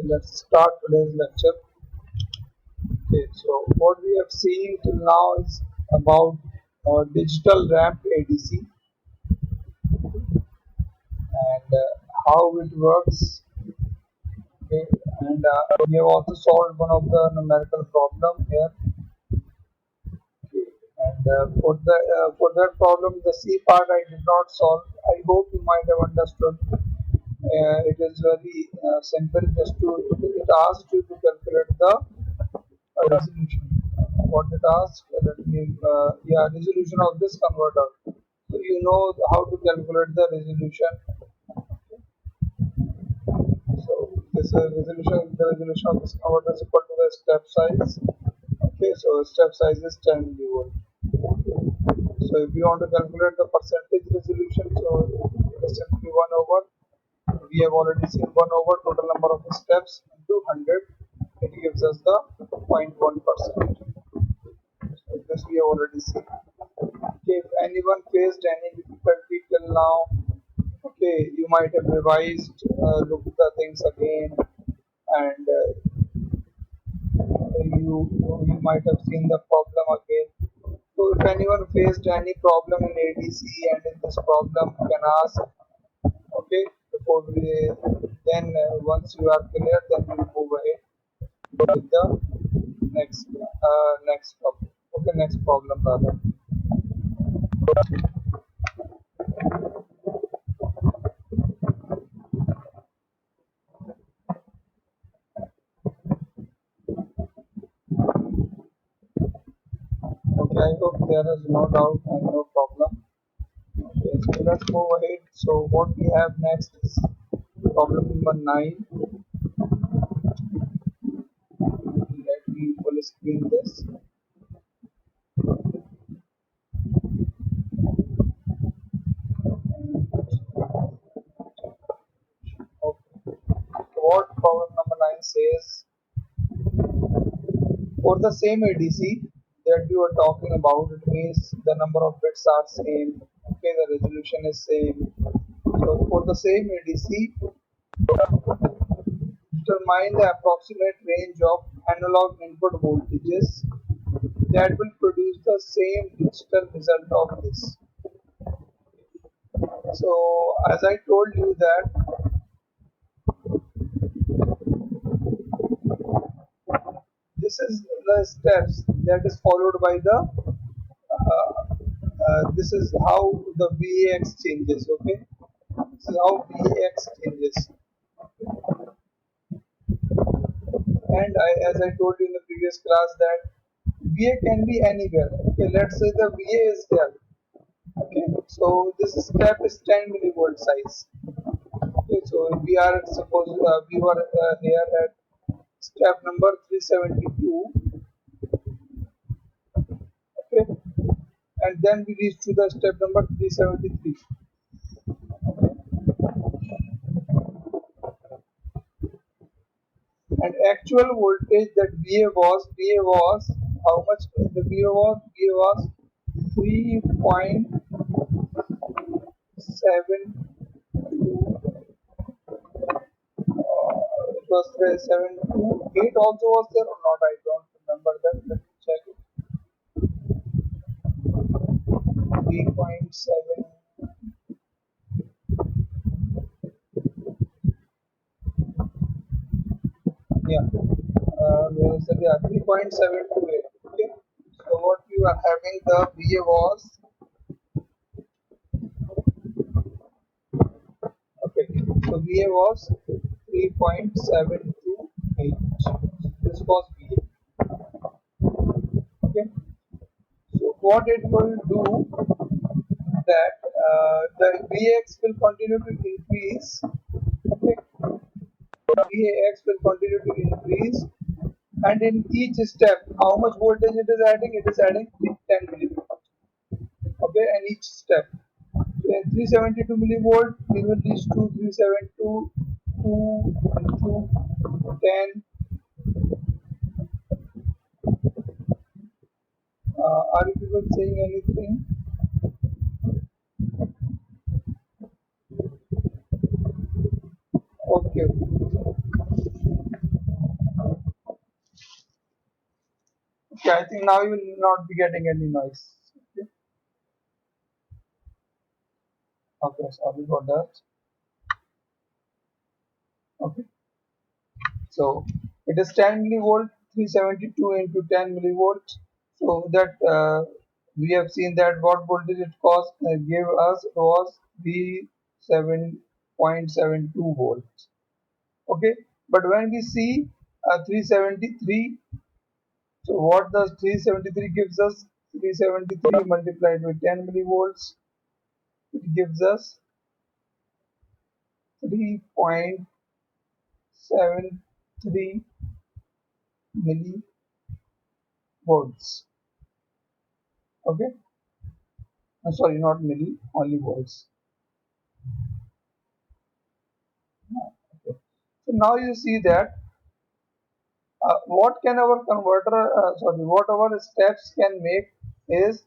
let's start today's lecture. Okay, so what we have seen till now is about digital ramp ADC and how it works. Okay, and we have also solved one of the numerical problem here. Okay, and for that problem, the C part I did not solve. I hope you might have understood. It is very simple. Just to it asks you to calculate the resolution. What it asks, let me resolution of this converter. So you know how to calculate the resolution. So this resolution, the resolution of this converter is equal to the step size. Okay, so step size is 10 millivolt. So if you want to calculate the percentage resolution, so it is simply 1 over. We have already seen 1 over total number of steps into 100. It gives us the 0.1%. So this we have already seen. Okay, if anyone faced any difficulty till now, okay, you might have revised, looked the things again, and you might have seen the problem again. So if anyone faced any problem in ADC and in this problem, you can ask. Okay, before we once you are clear, then we move ahead with the next problem. Okay, next problem rather. Okay, I hope there is no doubt and no problem. Okay, so let's move ahead. So what we have next is problem number 9. Let me full screen this. Okay. What problem number 9 says, for the same ADC that we were talking about, it means the number of bits are same. Okay, the resolution is same. So for the same ADC, determine the approximate range of analog input voltages that will produce the same digital result of this. So as I told you that this is the steps that is followed by the this is how the VAX changes. Okay, this is how VAX changes, and as I told you in the previous class that VA can be anywhere. Okay, let's say the VA is there. Okay, so this step is 10 millivolt size. Okay, so if we are suppose we were here at step number 372. Okay, and then we reach to the step number 373. And actual voltage that VA was how much the VA was 3.72. It was 728 also was there or not? I don't remember that. Let me check it. 3.7. Yeah. Where is it? Yeah, 3.728. Okay. So what you are having, the VA was okay. So VA was 3.728. This was VA. Okay. So what it will do that the VX will continue to increase. Okay. VAX will continue to increase, and in each step, how much voltage it is adding? It is adding 10 millivolt. Okay, and each step. So in 372 millivolt, we will reach to 372, 2, 10. Are you people saying anything? Okay. Okay, I think now you will not be getting any noise. Okay, okay, sorry for that. Okay, so it is 10 millivolt, 372 into 10 millivolts. So that we have seen that what voltage it cost gave us was V 7.72 volts. Okay, but when we see 373, so what does 373 gives us? 373 multiplied with 10 millivolts, it gives us 3.73 millivolts. Okay, sorry, not milli, only volts. Okay. So now you see that what can our converter, what our steps can make is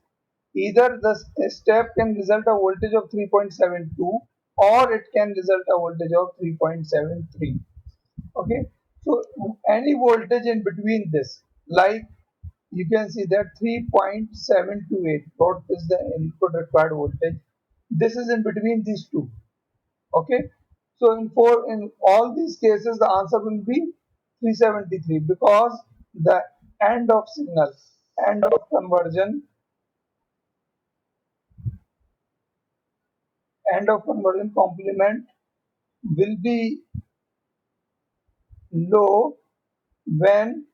either the step can result a voltage of 3.72 or it can result a voltage of 3.73. Okay, so any voltage in between this, like you can see that 3.728, what is the input required voltage? This is in between these two. Okay, so in all these cases the answer will be 373 because the end of signal, end of conversion, end of conversion complement will be low when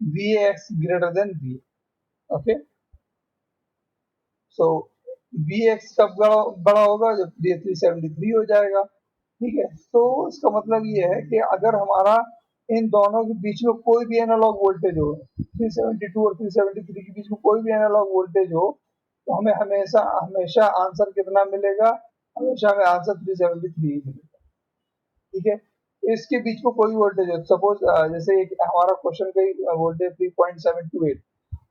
Vx greater than V. Okay, so B x कब बड़ा होगा जब B 373 हो जाएगा. ठीक है, तो इसका मतलब ये है कि अगर हमारा इन दोनों के बीच में कोई भी एनालॉग वोल्टेज हो, 372 और 373 के बीच में कोई भी एनालॉग वोल्टेज हो, तो हमें हमेशा हमेशा आंसर कितना मिलेगा? हमेशा हमें आंसर 373 ही मिलेगा. ठीक है, तो इसके बीच में कोई वोल्टेज हो, सपोज जैसे एक हमारा क्वेश्चन का वोल्टेज 3.728,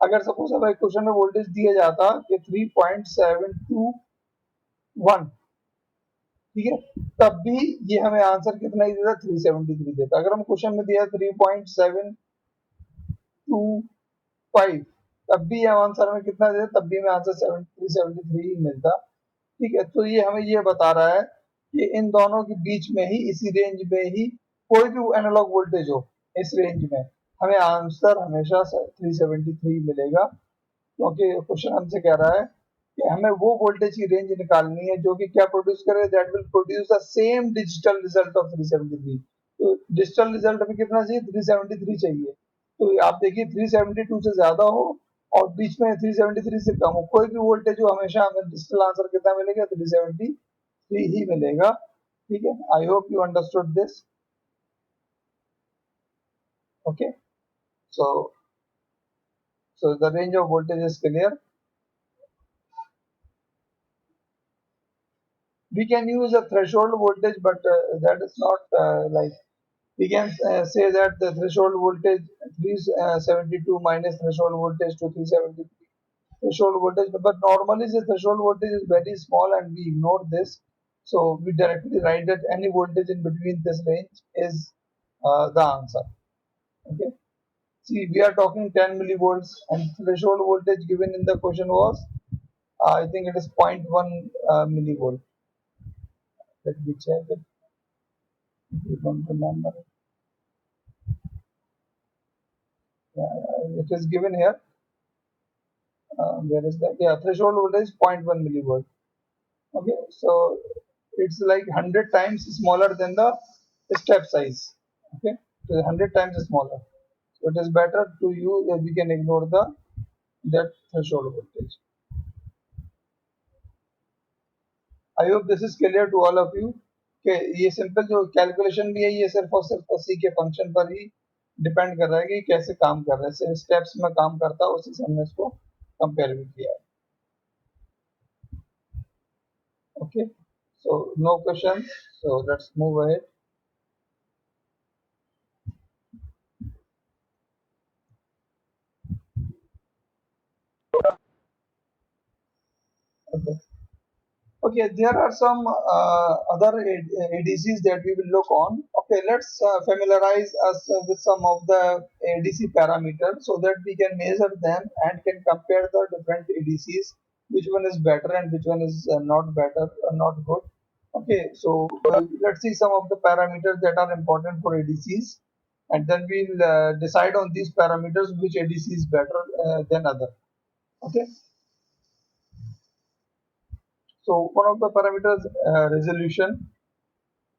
अगर सपोज हमें क्वेश्चन में वोल्टेज दिया जाता कि 3.721, ठीक है, तब भी ये हमें आंसर कितना ही देता? 373 देता. अगर हम क्वेश्चन में दिया 3.725, तब भी हम आंसर में कितना देते? तब भी हमें आंसर 373 ही मिलता. ठीक है, तो ये हमें ये बता रहा है कि इन दोनों के बीच में ही, इसी रेंज में ही कोई भी एनालॉग वोल्टेज हो, इस रेंज में हमें आंसर हमेशा 373 मिलेगा, क्योंकि क्वेश्चन हमसे कह रहा है कि हमें वो वोल्टेज की रेंज निकालनी है जो कि क्या प्रोड्यूस करे, that will produce the same digital result of 373. तो डिजिटल रिजल्ट हमें कितना चाहिए? 373 चाहिए. तो आप देखिए 372 से ज्यादा हो और बीच में 373 से कम हो, कोई भी वोल्टेज हो, हमेशा हमें डिजिटल आंसर कितना मिलेगा? 373 ही मिलेगा. ठीक है, I hope you understood this. Okay, so the range of voltage is clear. We can use a threshold voltage, but that is not like we can say that the threshold voltage 372 minus threshold voltage to 373 threshold voltage, but normally the threshold voltage is very small and we ignore this, so we directly write that any voltage in between this range is the answer. Okay, see, we are talking 10 millivolts and threshold voltage given in the question was I think it is zero point 0.1 millivolt. Let me check it. If you don't remember, it is given here. Where is that? Yeah, threshold voltage is zero point 0.1 millivolt. Okay, so it's like 100 times smaller than the step size. Okay, so 100 times smaller. So it is better to use. We can ignore the that threshold voltage. I hope this is clear to all of you. कि ये simple जो calculation भी है, ये सिर्फ और सिर्फ उसी के फंक्शन पर ही डिपेंड कर रहा है कि कैसे काम कर रहा है. सिर्फ स्टेप्स में काम करता है, उसी से हमने इसको कंपेयर भी किया है. Okay, so no question. So let's move ahead. Okay. Okay, there are some other ADCs that we will look on. Okay, let's familiarize us with some of the ADC parameters so that we can measure them and can compare the different ADCs, which one is better and which one is not better, not good. Okay, so let's see some of the parameters that are important for ADCs, and then we'll decide on these parameters which ADC is better than other. Okay. So one of the parameters resolution,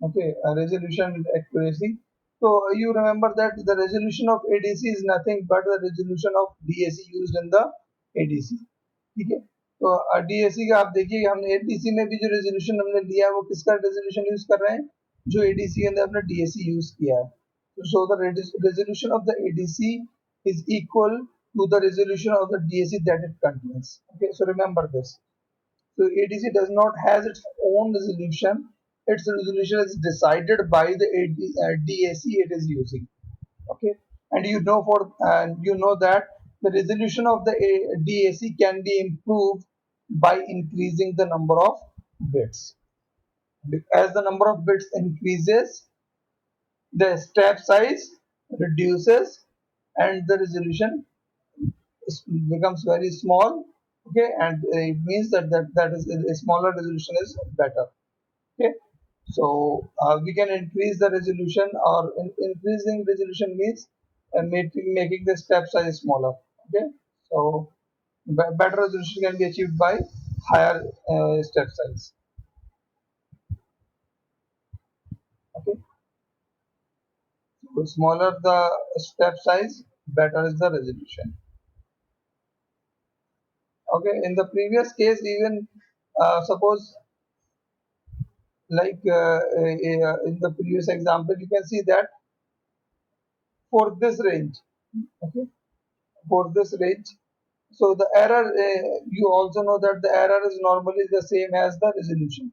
okay, resolution and accuracy. So you remember that the resolution of ADC is nothing but the resolution of DAC used in the ADC. ठीक है, तो DAC का आप देखिए हमने ADC में भी जो रेजोल्यूशन हमने लिया है वो किसका रेजोल्यूशन यूज कर रहे हैं, जो ADC के अंदर हमने DAC यूज किया है. So the resolution of the ADC is equal to the resolution of the DAC that it contains. Okay, so remember this. So ADC does not has its own resolution. Its resolution is decided by the DAC it is using. Okay, and you know that the resolution of the DAC can be improved by increasing the number of bits. As the number of bits increases, the step size reduces and the resolution becomes very small. Okay, and it means that is a smaller resolution is better. Okay, so we can increase the resolution, or increasing resolution means making the step size smaller. Okay, so better resolution can be achieved by higher step size. Okay, so smaller the step size, better is the resolution. Okay, in the previous case, even suppose like in the previous example, you can see that for this range, okay, for this range, so the error, you also know that the error is normally the same as the resolution.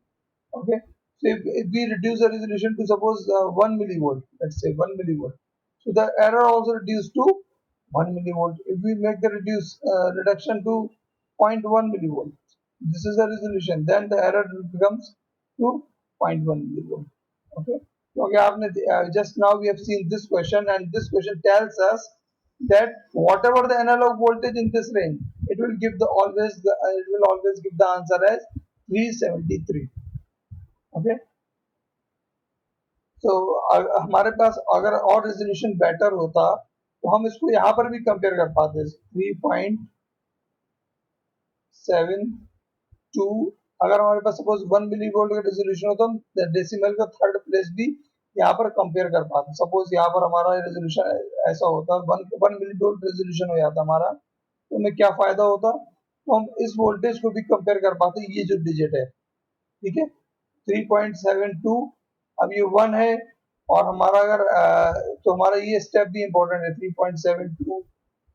Okay, so if we reduce the resolution to suppose 1 millivolt, let's say 1 millivolt, so the error also reduced to 1 millivolt. If we make the reduction to zero point 0.1 millivolt, this is the resolution, then the error becomes to zero point 0.1 millivolt. Okay, so just now we have seen this question, and this question tells us that whatever the analog voltage in this range, it will always give the answer as 373. Okay, तो हमारे पास अगर और resolution better होता तो हम इसको यहाँ पर भी कंपेयर कर पाते. 3.72, अगर हमारे पास सपोज 1 मिली वोल्ट का रेजोल्यूशन होता हम डेसिमल का थर्ड प्लेस भी यहाँ पर कंपेयर कर पाते. सपोज यहाँ पर हमारा रेजोल्यूशन ऐसा होता, 1 मिली वोल्ट रेजोल्यूशन हो जाता हमारा, तो हमें क्या फायदा होता, तो हम इस वोल्टेज को भी कंपेयर कर पाते, ये जो डिजिट है. ठीक है, 3.72, अब ये 1 है, और हमारा अगर तो हमारा ये स्टेप भी इंपॉर्टेंट है, 3.72,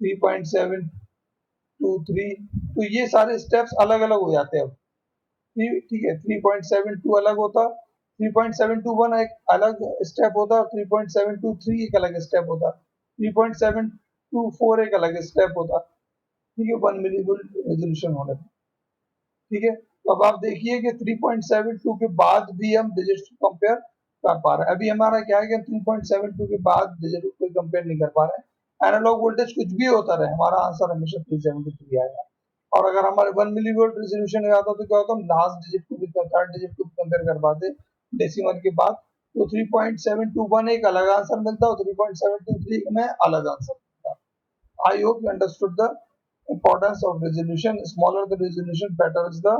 3.723, तो ये सारे स्टेप्स अलग अलग हो जाते हैं अब. ठीक है, 3.72 अलग होता, 3.721 एक अलग स्टेप होता, 3.723 एक अलग स्टेप होता, 3.724 एक अलग स्टेप होता. ठीक है, 1 मिली वोल्ट रेजोल्यूशन होने पर. ठीक है, तो अब आप देखिए कि 3.72 के बाद भी हम डिजिट्स को कंपेयर कर पा रहे हैं. अभी हमारा क्या है कि 3.72 के बाद डिजिट को कंपेयर नहीं कर पा रहे हैं. एनालॉग वोल्टेज कुछ भी होता रहे, हमारा आंसर हमेशा 373 आएगा. और अगर हमारे 1 मिली वोल्ट रेजोल्यूशन हो जाता तो क्या होता, हम लास्ट डिजिट को भी थर्ड डिजिट को भी कंपेयर कर पाते डेसिमल के बाद, तो 3.721 एक अलग आंसर मिलता और 3.723 में अलग आंसर मिलता. I hope you understood the importance of resolution. Smaller the resolution, better is the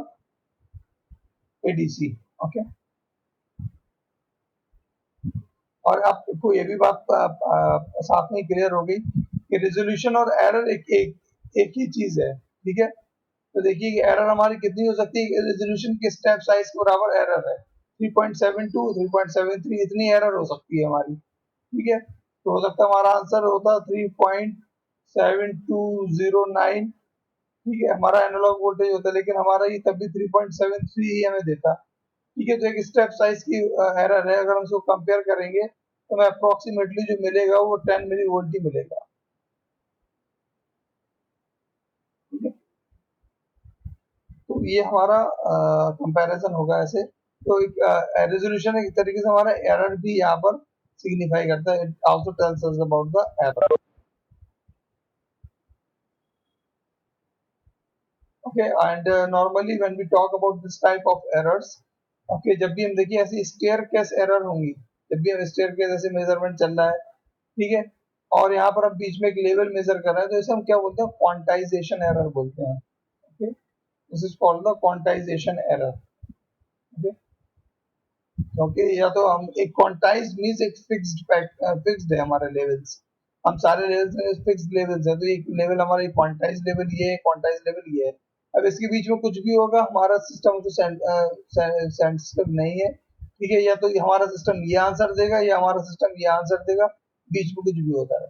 ADC. Okay. और आपको ये भी बात साथ में क्लियर हो गई कि रेजोल्यूशन और एरर एक ही चीज है. ठीक है, तो देखिए कि एरर हमारी कितनी हो सकती है, रेजोल्यूशन के स्टेप साइज के बराबर एरर है. 3.72, 3.73 इतनी एरर हो सकती है हमारी. ठीक है, तो हो सकता है हमारा आंसर होता 3.7209. ठीक है, हमारा एनालॉग वोल्टेज होता है, लेकिन हमारा ये तब भी 3.73 ही हमें देता. ठीक है, तो एक स्टेप साइज की एरर है. अगर हम इसको कंपेयर करेंगे तो हमें अप्रोक्सीमेटली जो मिलेगा वो 10 मिली वोल्ट ही मिलेगा. ठीक है, ये हमारा कंपैरिजन होगा ऐसे। तो एक रेजोल्यूशन एक तरीके से हमारा एरर भी यहाँ पर सिग्निफाई करता है। It also tells us about the error. Okay, and normally when we talk about this type of errors, okay, जब भी हम देखिए ऐसी स्टेयर केस एरर होंगी, जब भी हम स्टेयर केस ऐसे मेजरमेंट चल रहा है, ठीक है, और यहाँ पर हम बीच में एक लेवल मेजर कर रहे हैं, तो इसे हम क्या बोलते हैं, क्वांटाइजेशन एरर बोलते हैं। Okay, this is called the quantization error. Okay, क्योंकि या तो हम एक क्वांटाइज मींस एक फिक्स्ड है हमारे लेवल्स, हम सारे लेवल्स में फिक्स्ड लेवल्स है, तो एक लेवल हमारा क्वांटाइज लेवल ये है, क्वांटाइज लेवल ये है। अब इसके बीच में कुछ भी होगा, हमारा सिस्टम तो सेंसिटिव नहीं है, ठीक है, या तो हमारा सिस्टम ये आंसर देगा या हमारा सिस्टम ये आंसर देगा, बीच में कुछ भी होता है।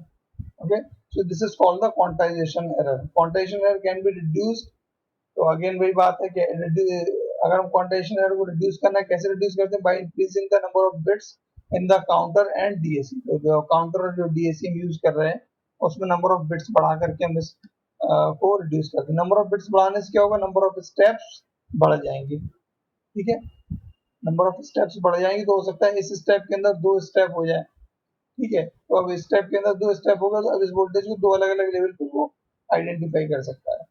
Okay, so this is called the quantization error. Quantization error can be reduced। तो अगेन वही बात है कि अगर हम क्वांटाइजेशन एरर को रिड्यूस करना है, कैसे रिड्यूस करते हैं, by increasing the number of bits in the counter and DAC. तो जो काउंटर और जो डीएसी हम यूज कर रहे हैं, उसमें नंबर ऑफ बिट्स बढ़ा करके हम इस को रिड्यूस करते हैं। नंबर ऑफ बिट्स बढ़ाने से क्या होगा, नंबर ऑफ स्टेप्स बढ़ जाएंगे, ठीक है, नंबर ऑफ स्टेप्स बढ़ जाएंगे, तो हो सकता है इस स्टेप के अंदर दो स्टेप हो जाए, ठीक है, तो अब इस स्टेप के अंदर दो स्टेप होगा, तो अब इस वोल्टेज को दो अलग अलग लेवल पे वो आइडेंटिफाई कर सकता है।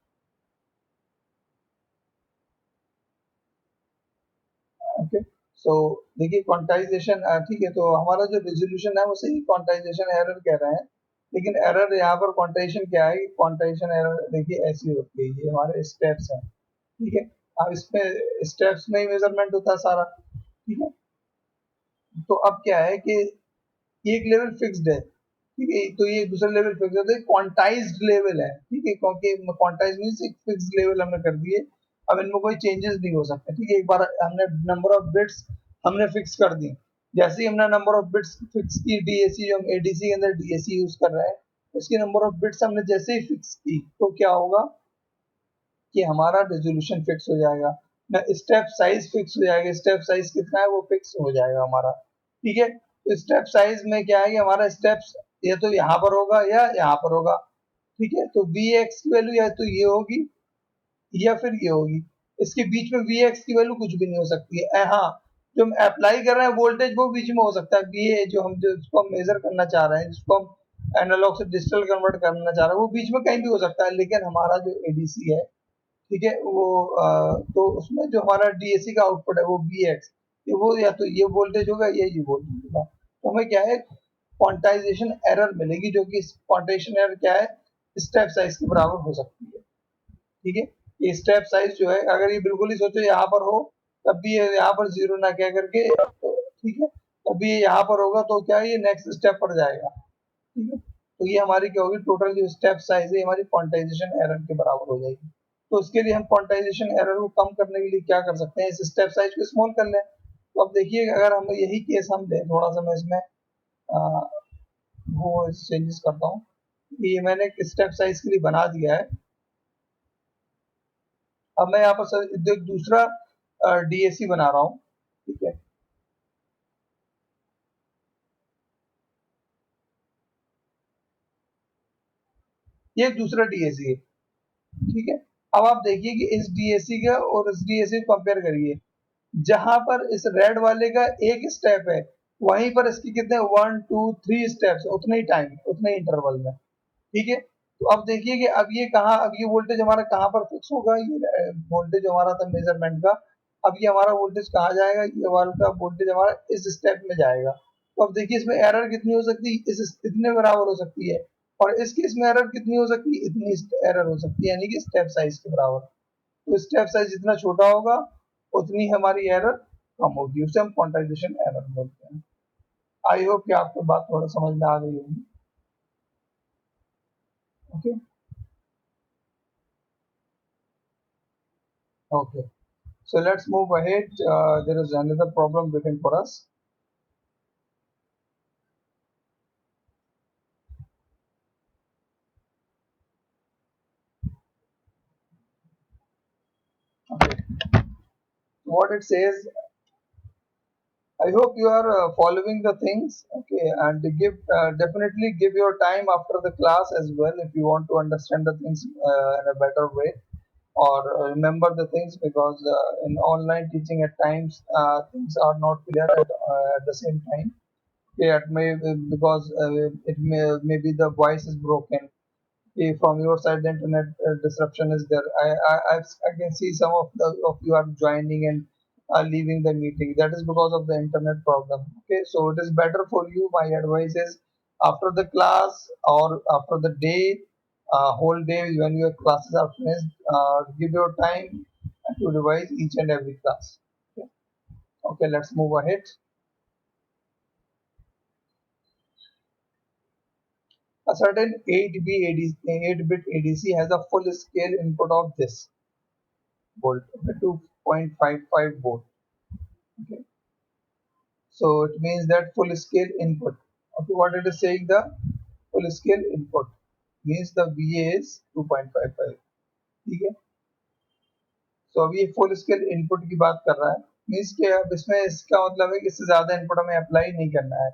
ओके, सो देखिए क्वांटाइजेशन, ठीक है, तो हमारा जो रेजोल्यूशन है वो सही क्वांटाइजेशन एरर कह रहे हैं, लेकिन एरर यहाँ पर क्वांटाइजेशन क्या है, क्वांटाइजेशन एरर देखिए ऐसी होती है, ये हमारे स्टेप्स हैं, ठीक है, अब इसमें स्टेप्स में ही मेजरमेंट होता है सारा, ठीक है, तो अब क्या है कि एक लेवल फिक्स्ड है, ठीक है, तो ये दूसरा लेवल फिक्स है, तो क्वांटाइज्ड लेवल है, ठीक है, क्योंकि क्वांटाइज मींस एक फिक्स लेवल हमने कर दिए, अब इनमें कोई चेंजेस नहीं हो सकते, ठीक है, एक बार हमने नंबर ऑफ बिट्स हमने फिक्स कर दी, जैसे ही हमने नंबर ऑफ बिट्स फिक्स की, डीएसी जो हम एडीसी के अंदर डीएसी यूज कर रहे हैं, उसकी नंबर ऑफ बिट्स हमने जैसे ही फिक्स की, तो क्या होगा कि हमारा रेजोल्यूशन फिक्स हो जाएगा, ना स्टेप साइज फिक्स हो जाएगा, स्टेप साइज कितना है वो फिक्स हो जाएगा हमारा, ठीक है, तो स्टेप साइज में क्या है कि हमारा स्टेप्स या तो यहाँ पर होगा या यहाँ पर होगा, ठीक है, तो वी एक्स की वैल्यू या तो ये होगी या फिर ये होगी, इसके बीच में वी एक्स की वैल्यू कुछ भी नहीं हो सकती है। हाँ, जो हम अप्लाई कर रहे हैं वोल्टेज वो बीच में हो सकता है, ये जो हम जिसको हम मेजर करना चाह रहे हैं, जिसको हम एनालॉग से डिजिटल कन्वर्ट करना चाह रहे हैं, वो बीच में कहीं भी हो सकता है, लेकिन हमारा जो एडीसी है, ठीक है, वो तो उसमें जो हमारा डीएसी का आउटपुट है वो बी एक्स, ये वो या तो ये वोल्टेज होगा या ये वोल्टेज होगा, तो हमें क्या है क्वांटाइजेशन एरर मिलेगी, जो कि क्वांटाइजेशन एरर क्या है, स्टेप साइज के बराबर हो सकती है, ठीक है, ये स्टेप साइज जो है, अगर ये बिल्कुल ही सोचो यहाँ पर हो, तब भी ये यहाँ पर जीरो ना कह करके, तो ठीक है, तब भी ये यहाँ पर होगा, तो क्या है, ये नेक्स्ट स्टेप पर जाएगा, ठीक है, तो ये हमारी क्या होगी, टोटल जो स्टेप साइज है हमारी क्वांटाइजेशन एरर के बराबर हो जाएगी। तो उसके लिए हम क्वांटाइजेशन एरर को कम करने के लिए क्या कर सकते हैं, इस स्टेप साइज को स्मॉल कर लें। तो अब देखिए, अगर हम यही केस हम लें, थोड़ा सा मैं इसमें आ, वो चेंजेस करता हूँ, ये मैंने एक स्टेप साइज के लिए बना दिया है। अब मैं यहाँ पर सर एक दूसरा डीएसी बना रहा हूँ, ठीक है, ये एक दूसरा डीएसी है, ठीक है, अब आप देखिए कि इस डीएसी का और इस डीएसी को कंपेयर करिए, जहां पर इस रेड वाले का एक स्टेप है, वहीं पर इसके कितने 1 2 3 स्टेप्स, उतने ही टाइम, उतने ही इंटरवल में, ठीक है, तो अब देखिए कि अब ये कहाँ, अब ये वोल्टेज हमारा कहाँ पर फिक्स होगा, ये वोल्टेज हमारा था मेजरमेंट का, अब ये हमारा वोल्टेज कहाँ जाएगा, ये वाला वोल्टेज हमारा इस स्टेप में जाएगा, तो अब देखिए इसमें एरर कितनी हो सकती है, इस इतने बराबर हो सकती है, और इस केस में एरर कितनी हो सकती है, इतनी एरर हो सकती है, यानी कि स्टेप साइज के बराबर। तो स्टेप साइज जितना छोटा होगा, उतनी हमारी एरर कम होगी, उसे हम क्वांटाइजेशन एरर बोलते हैं। आई होप कि आपको बात थोड़ा समझ में आ गई होगी। Okay, okay, so let's move ahead. There is another problem waiting for us. Okay, what it says, I hope you are following the things. Okay, and give definitely give your time after the class as well if you want to understand the things in a better way. or remember the things, because in online teaching at times things are not clear at the same time. Yeah, it may, because it maybe the voice is broken. If from your side the internet disruption is there, I can see some of you are joining and are leaving the meeting. That is because of the internet problem. Okay, so it is better for you. My advice is, after the class or after the day, whole day when your classes are finished, give your time to revise each and every class. Okay, okay, let's move ahead. A certain 8-bit ADC has a full scale input of this volt, okay, 2.55 volt. Okay, so it means that full scale input. Okay, what it is saying, the full scale input means the VA is 2.55. ठीक है, तो अभी ये full scale input की बात कर रहा है, मीन्स कि अब इसमें इसका मतलब है कि इससे ज्यादा इनपुट हमें अप्लाई नहीं करना है।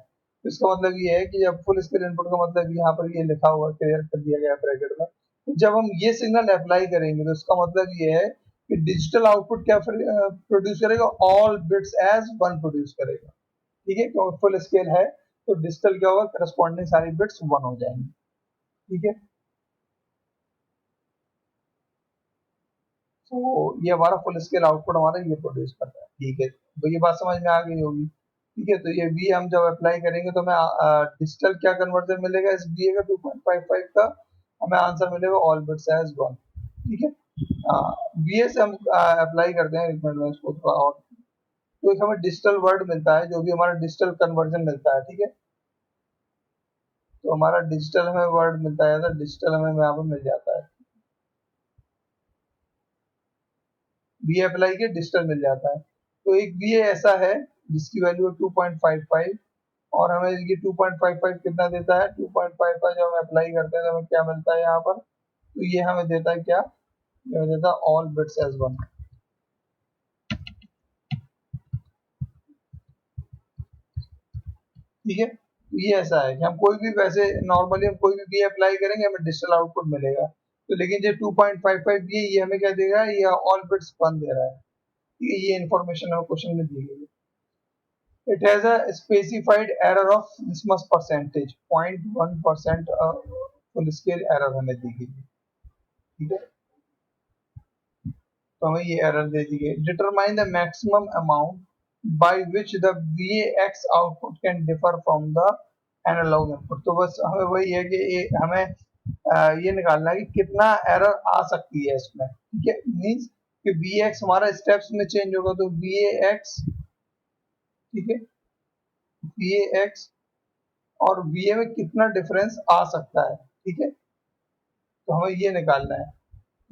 तो इसका मतलब ये है कि जब फुल स्केल इनपुट का मतलब यहाँ पर ये लिखा हुआ क्लियर कर दिया गया ब्रैकेट में, जब हम ये सिग्नल अप्लाई करेंगे तो इसका मतलब ये है कि डिजिटल आउटपुट क्या प्रोड्यूस करेगा, all bits as one produce करेगा। ठीक है, क्योंकि फुल स्केल है तो डिजिटल क्या होगा, करस्पॉन्डिंग सारी बिट्स वन हो जाएंगी। ठीक है, तो ये हमारा फुल स्केल आउटपुट हमारा ये प्रोड्यूस करता है। ठीक है, तो ये बात समझ में आ गई होगी। ठीक है, तो ये वी हम जब अप्लाई करेंगे तो हमें डिजिटल क्या कन्वर्जन मिलेगा इस वी का 2.55 का, हमें आंसर मिलेगा ऑल बिट्स एज वन। ठीक है, वी से हम अप्लाई करते हैं, एक मिनट में इसको थोड़ा और, तो एक हमें डिजिटल वर्ड मिलता है जो भी हमारा डिजिटल कन्वर्जन मिलता है। ठीक है, तो हमारा डिजिटल हमें वर्ड मिलता है, डिजिटल हमें यहाँ पर मिल जाता है, वी अप्लाई के डिजिटल मिल जाता है। तो एक वी ऐसा है जिसकी वैल्यू है 2.55, और हमें ये 2.55 कितना देता है, 2.55 जब हम अप्लाई करते हैं तो हमें क्या मिलता है यहाँ पर, तो ये हमें देता है क्या, ये हमें देता है ऑल बिट्स एज वन। ठीक है, तो ये ऐसा है कि हम कोई भी, वैसे नॉर्मली हम कोई भी वी अप्लाई करेंगे हमें डिजिटल आउटपुट मिलेगा, तो लेकिन जो 2.55 ये हमें क्या देगा, ये ऑल बिट्स वन दे रहा है। ये इन्फॉर्मेशन हमें क्वेश्चन में दी गई है। It has a specified error of this much percentage, 0.1% full scale error हमें दी गई है। ठीक है, तो हमें ये एरर दे दी गई। Determine the maximum amount by which the VAX output can differ from the analog input। तो बस हमें वही है कि हमें ये निकालना है कि कितना एरर आ सकती है इसमें। ठीक है, मीन्स कि VAX हमारा स्टेप्स में चेंज होगा, तो VAX, ठीक है, VAX और वीए में कितना डिफरेंस आ सकता है। ठीक है, तो हमें ये निकालना है।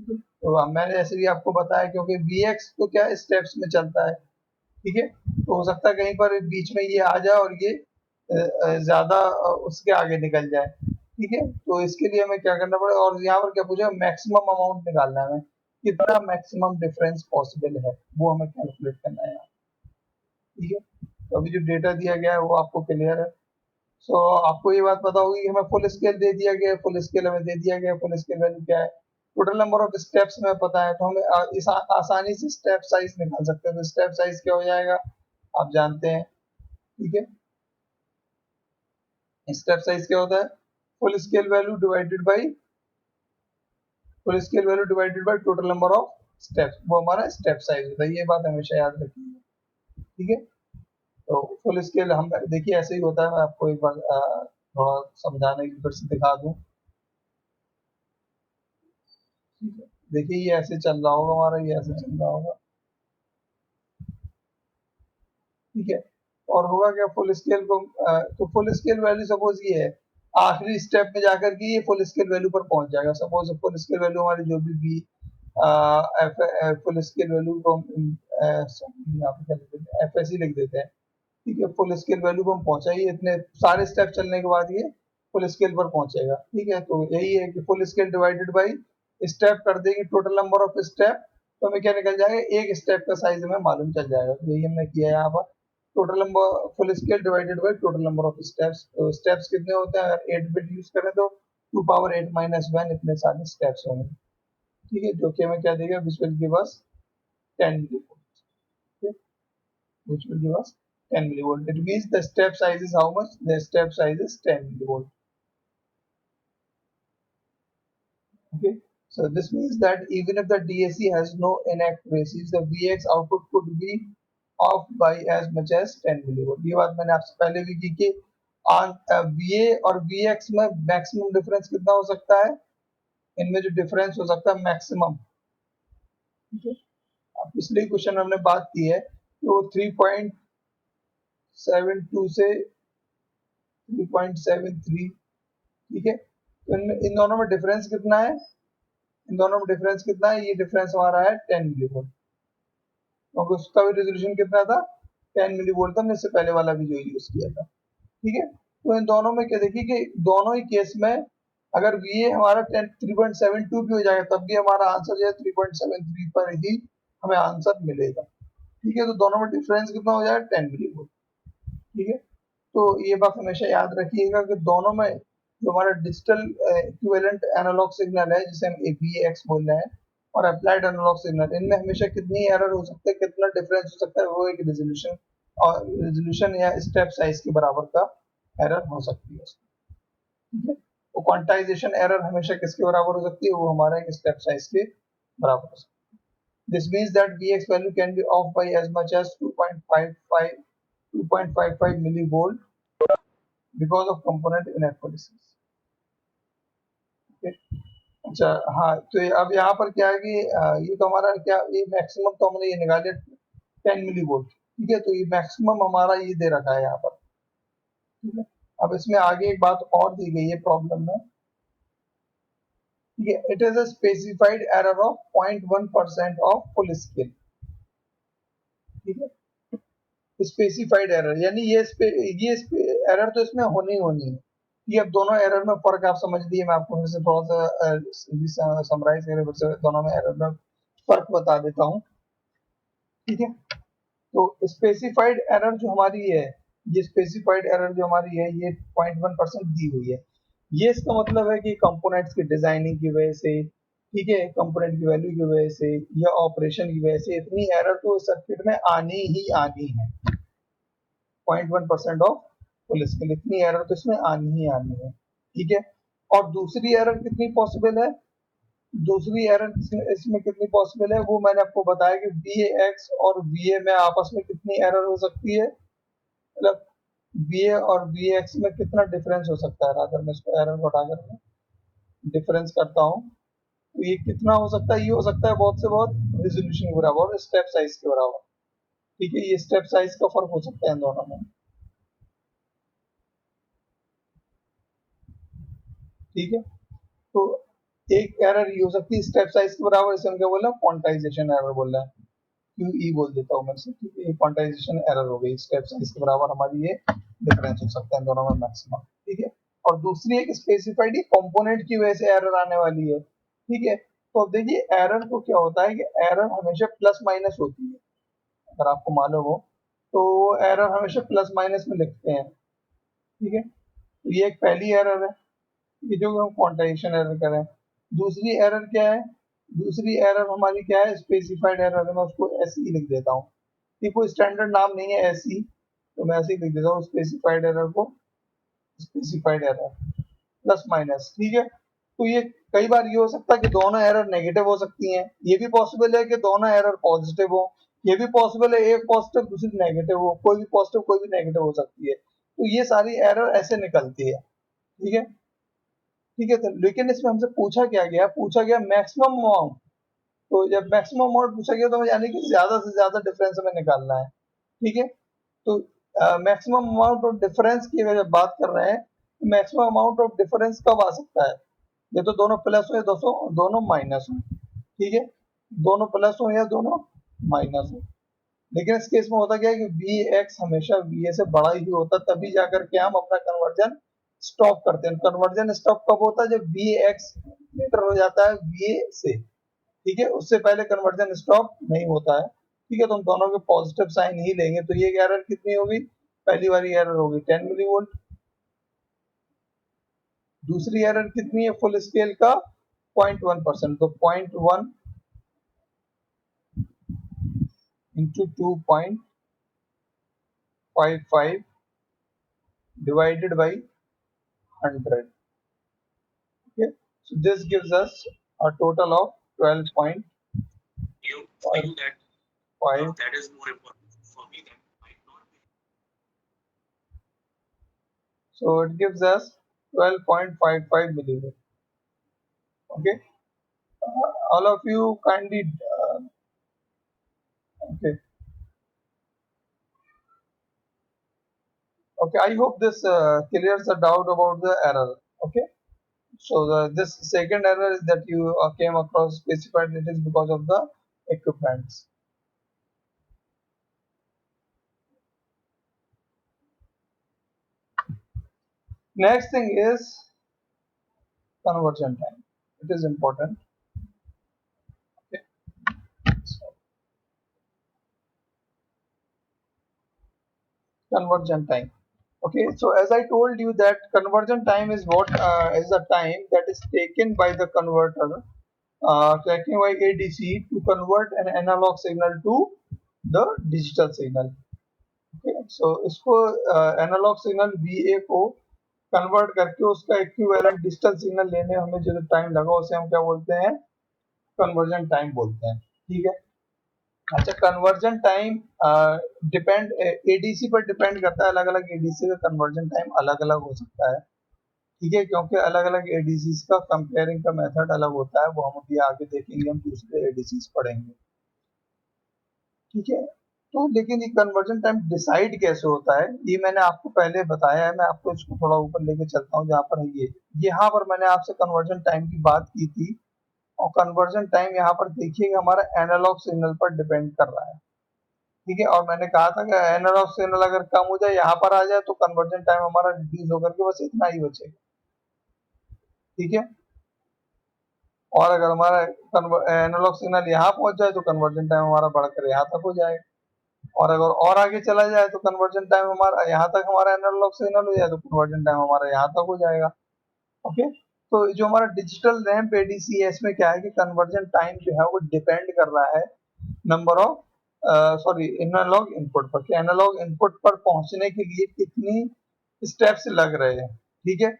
तो मैंने जैसे भी आपको बताया, क्योंकि वीएक्स तो क्या स्टेप्स में चलता है। ठीक है, तो हो सकता है कहीं पर बीच में ये आ जाए और ये ज्यादा उसके आगे निकल जाए। ठीक है, तो इसके लिए हमें क्या करना पड़ेगा, और यहाँ पर क्या पूछा, मैक्सिमम अमाउंट निकालना है हमें, कितना मैक्सिमम डिफरेंस पॉसिबल है वो हमें कैलकुलेट करना है। ठीक है, तो अभी जो डेटा दिया गया है वो आपको क्लियर है। सो आपको ये बात पता होगी कि हमें फुल स्केल दे दिया गया है, फुल स्केल हमें दे दिया गया है, फुल स्केल वैल्यू क्या है, टोटल नंबर ऑफ स्टेप्स में पता है, तो हमें इस आसानी से स्टेप साइज निकाल सकते हैं। तो स्टेप साइज क्या हो जाएगा, आप जानते हैं। ठीक है, स्टेप साइज क्या होता है, full scale value divided by total number of steps, वो हमारा स्टेप साइज होता है। ये बात हमेशा याद रखिए। ठीक है, तो फुल स्केल हम देखिए ऐसे ही होता है। मैं आपको एक बार थोड़ा समझाने की फिर से दिखा दूं। देखिए ये ऐसे चल रहा होगा हमारा, ये ऐसे चल रहा होगा। ठीक है, और होगा क्या, फुल स्केल को तो फुल स्केल वैल्यू सपोज ये है, आखिरी स्टेप में जाकर के ये फुल स्केल वैल्यू पर पहुंच जाएगा। सपोज फुल स्केल वैल्यू हमारी जो भी फुल स्केल वैल्यू को हम यहाँ पे क्या लिख देते हैं, एफ एस ही लिख देते हैं। ठीक है, फुल स्केल वैल्यू को हम पहुंचाइए, इतने सारे स्टेप चलने के बाद ये फुल स्केल पर पहुंचेगा। ठीक है, तो यही है कि full scale divided by step कर देंगे, टोटल नंबर ऑफ स्टेप, तो हमें क्या निकल जाएगा, एक स्टेप का साइज हमें मालूम चल जाएगा। तो यही हमने किया है यहाँ पर, total number full scale divided by total number of steps. तो स्टेप्स कितने होते हैं, अगर 8 बिट यूज करें तो 2 पावर 8 माइनस 1 इतने सारे स्टेप्स होंगे। ठीक है, जो कि हमें क्या देगा, which will give us 10 millivolt, which will give us 10 millivolt. It means the step size is how much? The step size is 10 millivolt. Okay. So this means that even if the DAC has no inaccuracies, the VX output could be off by as much as 10 millivolt. ये बात मैंने आपसे पहले भी की कि VA और VX में मैक्सिमम डिफरेंस कितना हो सकता है, इनमें जो डिफरेंस हो सकता है मैक्सिमम, ठीक है। अब पिछले क्वेश्चन में हमने बात की है कि वो 3.72 से 3.73, ठीक है। तो इन दोनों में डिफरेंस कितना है, इन दोनों में डिफरेंस कितना है, ये डिफरेंस हमारा है 10 मिलीवोल्ट, क्योंकि उसका भी रेजोल्यूशन कितना था, 10 मिलीवोल्ट था, हमने इससे पहले वाला भी जो यूज किया था, ठीक है। तो इन दोनों में क्या देखिए कि दोनों ही केस में अगर VA हमारा 3.72 भी हो जाएगा तब भी हमारा आंसर जो है 3.73 पर ही हमें आंसर मिलेगा, ठीक है। तो दोनों में डिफरेंस कितना हो जाएगा, 10 मिलीवोल्ट, ठीक है। तो ये बात हमेशा याद रखिएगा कि दोनों में जो हमारा डिजिटल इक्विवेलेंट एनालॉग सिग्नल है जिसे हम AVX बोल रहे हैं और अप्लाइड एनालॉग सिग्नल, इनमें हमेशा कितनी एरर हो सकता है, कितना डिफरेंस हो सकता है, वो एक रेजोल्यूशन और रेजोल्यूशन या स्टेप साइज के बराबर का एरर हो सकती है, ठीक है। वो क्वांटाइजेशन एरर हमेशा किसके बराबर हो सकती है, वो हमारा एक स्टेप साइज के बराबर हो सकती है। This means that VX value can be off by as much as 2.55 millivolt because of component inaccuracies. Okay. अच्छा हाँ, तो अब यहाँ पर क्या है कि ये तो हमारा क्या, ये मैक्सिमम तो हमने ये निकाले 10 मिलीवोल्ट, ठीक है। तो ये मैक्सिमम हमारा ये दे रखा है यहाँ पर, ठीक है। अब इसमें आगे एक बात और दी गई है प्रॉब्लम में, ठीक है। It is a specified error of 0.1% of full scale, ठीक है। स्पेसिफाइड एरर यानी ये एरर तो इसमें होनी ही होनी है, ये अब दोनों एरर में फर्क आप समझ लिए, मैं आपको फिर से थोड़ा सा समराइज करके फिर से दोनों में एरर में फर्क बता देता हूँ, ठीक है। तो स्पेसिफाइड एरर जो हमारी है, ये स्पेसिफाइड एरर जो हमारी है ये 0.1% दी हुई है, ये इसका मतलब है कि कंपोनेंट्स की डिजाइनिंग की वजह से, ठीक है, कंपोनेंट की वैल्यू की वजह से या ऑपरेशन की वजह से इतनी एरर तो सर्किट में आनी ही आनी है, 0.1% ऑफ फुल स्केल, इतनी एरर तो इसमें आनी ही आनी है, ठीक है। और दूसरी एरर कितनी पॉसिबल है, दूसरी एरर इसमें कितनी पॉसिबल है वो मैंने आपको बताया कि VX और VA में आपस में कितनी एरर हो सकती है, मतलब VA और VX में कितना डिफरेंस हो सकता है, अगर मैं इसको एरर को हटाकर मैं डिफरेंस करता हूँ तो ये कितना हो सकता है, ये हो सकता है बहुत से बहुत रेजोल्यूशन के बराबर और स्टेप साइज के बराबर, ठीक है। ये स्टेप साइज का फर्क हो सकता है इन दोनों में, ठीक है। तो एक एरर ये हो सकती है स्टेप साइज के बराबर, इसे हम क्या बोल रहे हैं, क्वांटाइजेशन एरर बोल रहे हैं, QE बोल देता हूँ मैं इसे, ठीक है। क्वांटाइजेशन एरर हो गई, स्टेप साइज के बराबर हमारी ये डिफरेंस हो सकता है इन दोनों में मैक्सिमम, ठीक है। और दूसरी एक स्पेसिफाइड कंपोनेंट की वजह से एरर आने वाली है, ठीक है। तो अब देखिए एरर को क्या होता है कि एरर हमेशा प्लस माइनस होती है, अगर आपको मालूम हो तो एरर हमेशा प्लस माइनस में लिखते हैं, ठीक है। तो ये एक पहली एरर है, ये जो हम क्वांटाइजेशन एरर करें। दूसरी एरर क्या है, दूसरी एरर हमारी क्या है, स्पेसिफाइड एरर है, मैं उसको ऐसे ही लिख देता हूँ, ये कोई स्टैंडर्ड नाम नहीं है ऐसी, तो मैं ऐसे ही लिख देता हूँ स्पेसिफाइड एरर को, स्पेसिफाइड एरर प्लस माइनस, ठीक है। तो ये कई बार ये हो सकता है कि दोनों एरर नेगेटिव हो सकती हैं, ये भी पॉसिबल है कि दोनों एरर पॉजिटिव हो, ये भी पॉसिबल है एक पॉजिटिव दूसरी नेगेटिव हो, कोई भी पॉजिटिव कोई भी नेगेटिव हो सकती है, तो ये सारी एरर ऐसे निकलती है, ठीक है, ठीक है। तो लेकिन इसमें हमसे पूछा क्या गया, पूछा गया मैक्सिमम अमाउंट, तो जब मैक्सिमम अमाउंट पूछा गया तो हमें यानी कि ज्यादा से ज्यादा डिफरेंस हमें निकालना है, ठीक है। तो मैक्सिमम अमाउंट ऑफ डिफरेंस की अगर बात कर रहे हैं, मैक्सिमम अमाउंट ऑफ डिफरेंस कब आ सकता है, ये तो दोनों प्लस हो या दोनों माइनस हो, ठीक है, दोनों प्लस हो या दोनों माइनस हो। लेकिन इस केस में होता क्या है कि VX हमेशा VA से बड़ा ही होता, तभी जाकर के हम अपना कन्वर्जन स्टॉप करते हैं। कन्वर्जन स्टॉप कब होता है, जब VX ग्रेटर हो जाता है VA से, ठीक है, उससे पहले कन्वर्जन स्टॉप नहीं होता है, ठीक है। तो हम दोनों के पॉजिटिव साइन ही लेंगे, तो ये एरर कितनी होगी, पहली वाली एरर होगी 10 मिलीवोल्ट, दूसरी एरर कितनी है फुल स्केल का 0.1%, तो 0.1 into 2.55 divided by 100. Okay, so this gives us a total of 12.5. So it gives us 12.55 milliliter. Okay, all of you kindly okay. Okay, I hope this clears the doubt about the error. Okay, so this second error is that you came across specified, it is because of the equipments. Next thing is conversion time. It is important. Okay. So, conversion time. Okay, so as I told you that conversion time is what is the time that is taken by the converter, taken by ADC to convert an analog signal to the digital signal. Okay, so इसको analogue signal VA को convert करके उसका equivalent digital signal लेने में हमें जो time लगा उसे हम क्या बोलते हैं, कन्वर्जन टाइम बोलते हैं. ठीक है. अच्छा, कन्वर्जन टाइम डिपेंड एडीसी पर डिपेंड करता है. अलग अलग एडीसी का कन्वर्जन टाइम अलग अलग हो सकता है. ठीक है, क्योंकि अलग अलग एडीसी का कंपेयरिंग का मेथड अलग होता है. वो हम अभी आगे देखेंगे, हम दूसरे एडीसी पढ़ेंगे. ठीक है. तो लेकिन ये कन्वर्जन टाइम डिसाइड कैसे होता है ये मैंने आपको पहले बताया है. मैं आपको इसको थोड़ा ऊपर लेके चलता हूँ. जहाँ पर ये यहाँ पर मैंने आपसे कन्वर्जन टाइम की बात की थी, और कन्वर्जन टाइम यहाँ पर देखिएगा हमारा एनालॉग सिग्नल पर डिपेंड कर रहा है. ठीक है, और मैंने कहा था कि एनालॉग सिग्नल अगर कम हो जाए, यहाँ पर आ जाए, तो कन्वर्जन टाइम हमारा रिड्यूस होकर के बस इतना ही बचेगा. ठीक है, और अगर हमारा एनालॉग सिग्नल यहाँ पहुंच जाए तो कन्वर्जन टाइम हमारा बढ़कर यहाँ तक हो जाएगा. और अगर और आगे चला जाए तो कन्वर्जन टाइम हमारा यहाँ तक, हमारा एनालॉग सिग्नल हो जाए तो कन्वर्जन टाइम हमारा यहाँ तक हो जाएगा. ओके, तो जो हमारा डिजिटल रैंप एडीसी है, इसमें क्या है कि कन्वर्जन टाइम जो है वो डिपेंड कर रहा है number of sorry analog input पर, कि एनालॉग इनपुट पर पहुंचने के लिए कितनी स्टेप्स लग रहे हैं. ठीक है,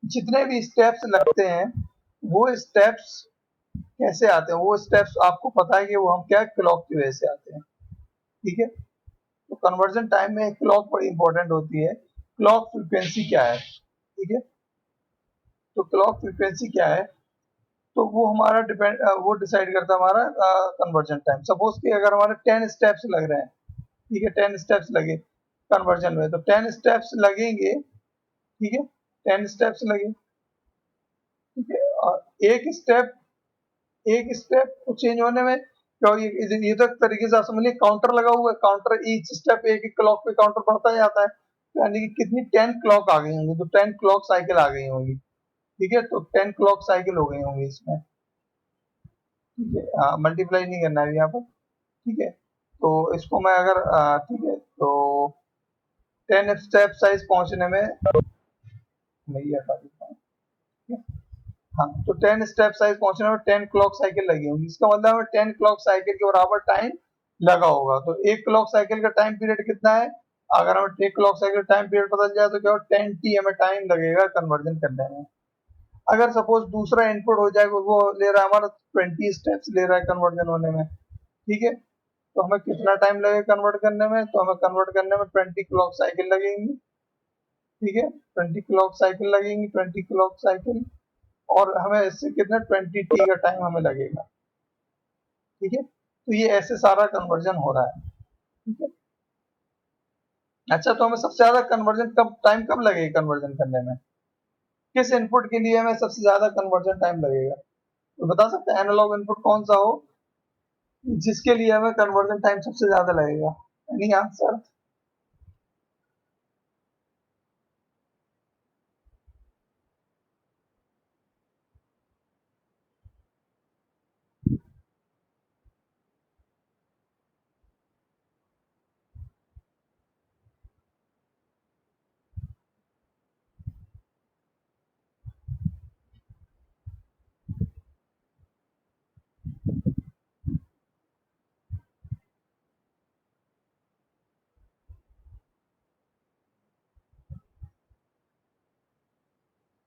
जितने भी स्टेप्स लगते हैं वो स्टेप्स कैसे आते हैं, वो स्टेप्स आपको पता है कि वो हम क्या क्लॉक की वजह से आते हैं. ठीक है, तो कन्वर्जन टाइम में क्लॉक बड़ी इंपॉर्टेंट होती है. क्लॉक फ्रीक्वेंसी क्या है. ठीक है, तो क्लॉक फ्रीक्वेंसी क्या है, तो वो हमारा डिपेंड वो डिसाइड करता है हमारा कन्वर्जन टाइम. सपोज कि अगर हमारे 10 स्टेप्स लग रहे हैं, ठीक है, 10 स्टेप्स लगे कन्वर्जन में, तो 10 स्टेप्स लगेंगे. ठीक है, 10 स्टेप्स लगे. ठीक है, और एक स्टेप को चेंज होने में ये तो तरीके से आप समझिए काउंटर लगा हुआ है. काउंटर ईच स्टेप एक एक क्लॉक पे काउंटर बढ़ता जाता है, यानी कि कितनी 10 क्लॉक आ गई होंगी, तो 10 क्लॉक साइकिल आ गई होंगी. ठीक है, तो 10 क्लॉक साइकिल हो गई होंगी इसमें. ठीक है, मल्टीप्लाई नहीं करना है यहाँ पर. ठीक है, तो इसको मैं अगर ठीक है, तो 10 स्टेप साइज पहुंचने में मैं ये हटा देता हूँ. ठीक है? हाँ, तो 10 स्टेप साइज पहुंचने में 10 क्लॉक साइकिल लगी होगी. इसका मतलब हमें 10 क्लॉक साइकिल के बराबर टाइम लगा होगा. तो एक क्लॉक साइकिल का टाइम पीरियड कितना है, अगर हमें एक क्लॉक साइकिल टाइम पीरियड बदल जाए तो क्या हो, 10t हमें टाइम लगेगा कन्वर्जन करने में. अगर सपोज दूसरा इनपुट हो जाए, वो ले रहा है हमारा 20 स्टेप्स ले रहा है कन्वर्जन होने में. ठीक है, तो हमें कितना टाइम लगेगा कन्वर्ट करने में, तो हमें कन्वर्ट करने में 20 क्लॉक साइकिल लगेंगी. ठीक है, 20 क्लॉक साइकिल लगेंगी, 20 क्लॉक साइकिल, और हमें इससे कितना 20t का टाइम हमें लगेगा. ठीक है, तो ये ऐसे सारा कन्वर्जन हो रहा है. ठीक है, अच्छा, तो हमें सबसे ज्यादा कन्वर्जन कब टाइम कब लगेगा कन्वर्जन करने में, किस इनपुट के लिए हमें सबसे ज्यादा कन्वर्जन टाइम लगेगा, तो बता सकते हैं एनालॉग इनपुट कौन सा हो जिसके लिए हमें कन्वर्जन टाइम सबसे ज्यादा लगेगा. Any answer.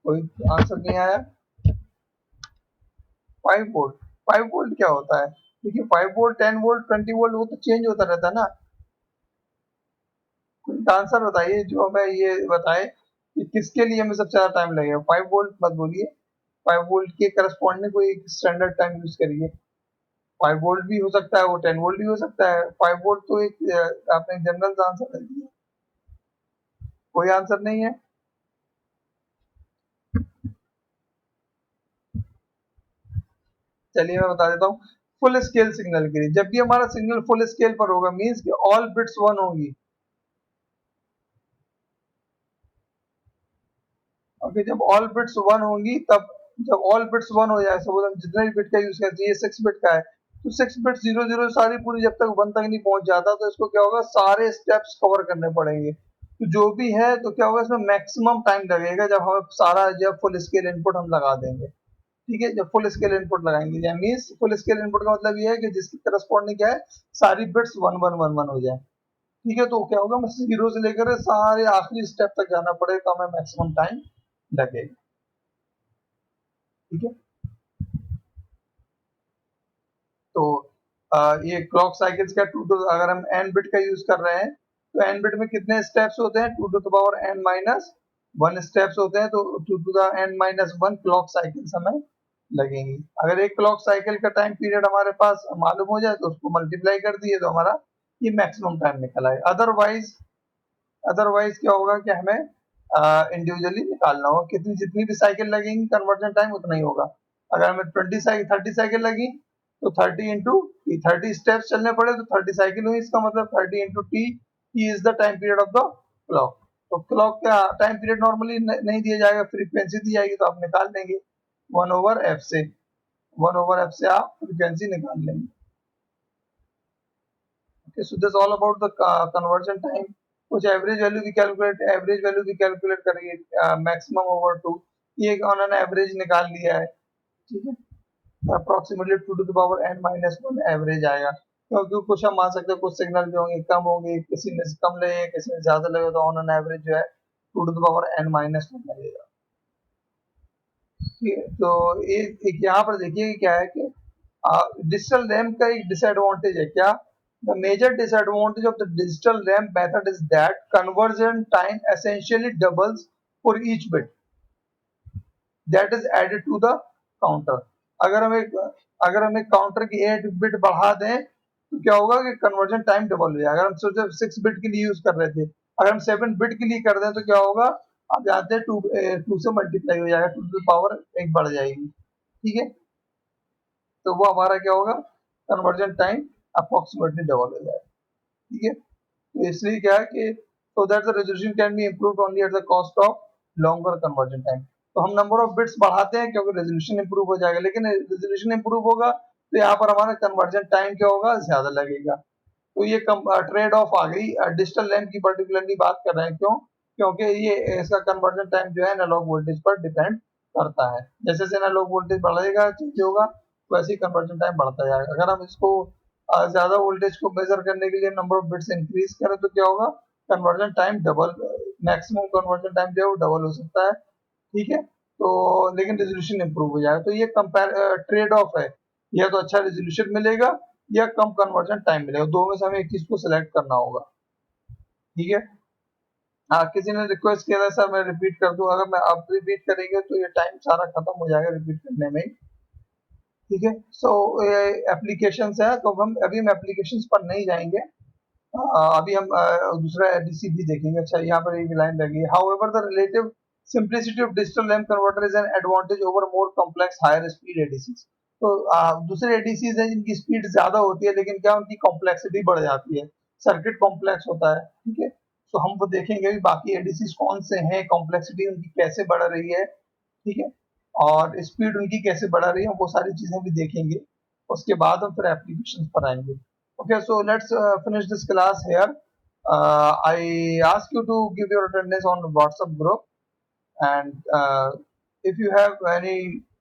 कोई आंसर नहीं आया। 5 वोल्ट, 5 वोल्ट क्या होता है? देखिए 5 वोल्ट, 10 वोल्ट, 20 वोल्ट वो तो चेंज होता रहता है ना। कोई आंसर बताइए जो हमें ये बताए कि किसके लिए हमें सबसे ज्यादा टाइम लगेगा। 5 वोल्ट मत बोलिए, 5 वोल्ट के करस्पॉन्डिंग कोई एक स्टैंडर्ड टाइम यूज करिए। 5 वोल्ट भी हो सकता है, वो 10 वोल्ट भी हो सकता है। 5 वोल्ट तो एक आपने जनरल आंसर दे दिया, कोई आंसर नहीं है। चलिए मैं बता देता हूँ। फुल स्केल सिग्नल के लिए जब भी हमारा सिग्नल फुल स्केल पर होगा मीन्स कि ऑल बिट्स 1 होगी। ओके, जब ऑल बिट्स 1 होंगी तब, जब ऑल बिट्स 1 हो जाए, सपोज हम जितने भी बिट का यूज करते हैं, ये 6 बिट का है, तो 6 बिट 0 0 सारी पूरी जब तक 1 तक नहीं पहुंच जाता तो इसको क्या होगा, सारे स्टेप्स कवर करने पड़ेंगे। तो जो भी है तो क्या होगा, इसमें मैक्सिमम टाइम लगेगा जब हम सारा, जब फुल स्केल इनपुट हम लगा देंगे। ठीक है, जब फुल स्केल इनपुट लगाएंगे मीन्स फुल स्केल इनपुट का मतलब ये है कि जिसकी करस्पॉन्डिंग क्या है, सारी बिट्स 1 1 1 1 हो जाए। ठीक है, तो क्या होगा, हमें जीरो से लेकर सारे आखिरी स्टेप तक जाना पड़ेगा तो हमें मैक्सिमम टाइम लगेगा। ठीक है, तो ये क्लॉक साइकिल्स का अगर हम एन बिट का यूज कर रहे हैं तो एन बिट में कितने स्टेप्स होते हैं, 2 to the power n-1 steps होते हैं, तो 2 to the n-1 clock cycles हमें लगेंगी। अगर एक क्लॉक साइकिल का टाइम पीरियड हमारे पास मालूम हो जाए तो उसको मल्टीप्लाई कर दिए तो हमारा ये मैक्सिमम टाइम निकल आए। अदरवाइज, अदरवाइज क्या होगा कि हमें इंडिविजुअली निकालना होगा, कितनी जितनी भी साइकिल लगेंगी कन्वर्जन टाइम उतना ही होगा। अगर हमें 30 साइकिल लगी तो 30 स्टेप्स चलने पड़े तो 30 साइकिल हुई, इसका मतलब 30 × t is the time period of the clock. तो क्लॉक का टाइम पीरियड नॉर्मली नहीं दिया जाएगा, फ्रीक्वेंसी दी जाएगी तो आप निकाल लेंगे 1/f से, 1/f से आप फ्रीक्वेंसी निकाल लेंगे। Okay, so this all about the conversion time. कुछ एवरेज वैल्यू भी कैलकुलेट, एवरेज वैल्यू भी कैलकुलेट करिए, मैक्सिमम ओवर 2, ये उन्होंने एवरेज निकाल लिया है। ठीक है, approximately 2 to the power n-1 average आएगा, क्योंकि कुछ हम मान सकते हैं कुछ सिग्नल जो होंगे कम होंगे, किसी में कम लगेगा, किसी में ज्यादा लगेगा, तो ऑन एन एवरेज जो है 2 to the power n-1 लगेगा। ठीक है, तो एक यहाँ पर देखिए क्या है कि डिजिटल रैम्प का एक डिसएडवांटेज है क्या, the major disadvantage of the digital ramp method is that conversion time essentially doubles for each bit that is added to the counter. अगर हम एक अगर हम एक काउंटर की 8 बिट बढ़ा दें तो क्या होगा कि कन्वर्जन टाइम डबल हो जाएगा। अगर हम सोचे 6 बिट के लिए यूज कर रहे थे, अगर हम 7 बिट के लिए कर दें तो क्या होगा, आप जानते हैं 2 से मल्टीप्लाई हो जाएगा, 2 to the power एक बढ़ जाएगी। ठीक है, तो वो हमारा क्या होगा, कन्वर्जन टाइम अप्रोक्सीमेटली डबल हो जाएगा। ठीक है, तो इसलिए क्या है कि so that the resolution can be improved only at the cost of longer conversion time. तो हम नंबर ऑफ बिट्स बढ़ाते हैं क्योंकि रेजोल्यूशन इंप्रूव हो जाएगा, लेकिन रेजोल्यूशन इंप्रूव होगा तो यहाँ पर हमारा कन्वर्जन टाइम क्या होगा, ज्यादा लगेगा। तो ये ट्रेड ऑफ आ गई। डिजिटल लैंप की पर्टिकुलरली बात कर रहे हैं, क्यों, क्योंकि ये इसका कन्वर्जन टाइम जो है एनालॉग वोल्टेज पर डिपेंड करता है। जैसे जैसे एनालॉग वोल्टेज बढ़ेगा, चेंज होगा, वैसे ही कन्वर्जन टाइम बढ़ता जाएगा। अगर हम इसको ज्यादा वोल्टेज को मेजर करने के लिए नंबर ऑफ बिट्स इंक्रीज करें तो क्या होगा, conversion time double, maximum conversion time जो है वो डबल हो सकता है। ठीक है, तो लेकिन रेजोल्यूशन इंप्रूव हो जाएगा। तो ये ट्रेड ऑफ है, या तो अच्छा रेजोल्यूशन मिलेगा या कम कन्वर्जन टाइम मिलेगा, दो में से हमें एक चीज को सिलेक्ट करना होगा। ठीक है, हाँ किसी ने रिक्वेस्ट किया था सर मैं रिपीट कर दूं, अगर मैं अब रिपीट करेंगे तो ये टाइम सारा खत्म हो जाएगा रिपीट करने में ही। ठीक है, सो एप्लीकेशन है तो हम एप्लीकेशन पर नहीं जाएंगे। अभी हम दूसरा एडीसी भी देखेंगे। अच्छा, यहाँ पर एक लाइन लगी है, however the relative simplicity of digital ramp converter is an advantage over more complex higher speed ADCs. तो दूसरे एडीसीज हैं जिनकी स्पीड ज्यादा होती है लेकिन क्या उनकी कॉम्प्लेक्सिटी बढ़ जाती है, सर्किट कॉम्प्लेक्स होता है। ठीक है, तो हम वो देखेंगे भी बाकी एडीसीज कौन से हैं, कॉम्प्लेक्सिटी उनकी कैसे बढ़ रही है। ठीक है, और स्पीड उनकी कैसे बढ़ रही है, वो सारी चीजें भी देखेंगे। उसके बाद हम फिर एप्लीकेशन पर आएंगे। Okay, so let's finish this class here. I ask you to give your attendance on WhatsApp group, and if you have any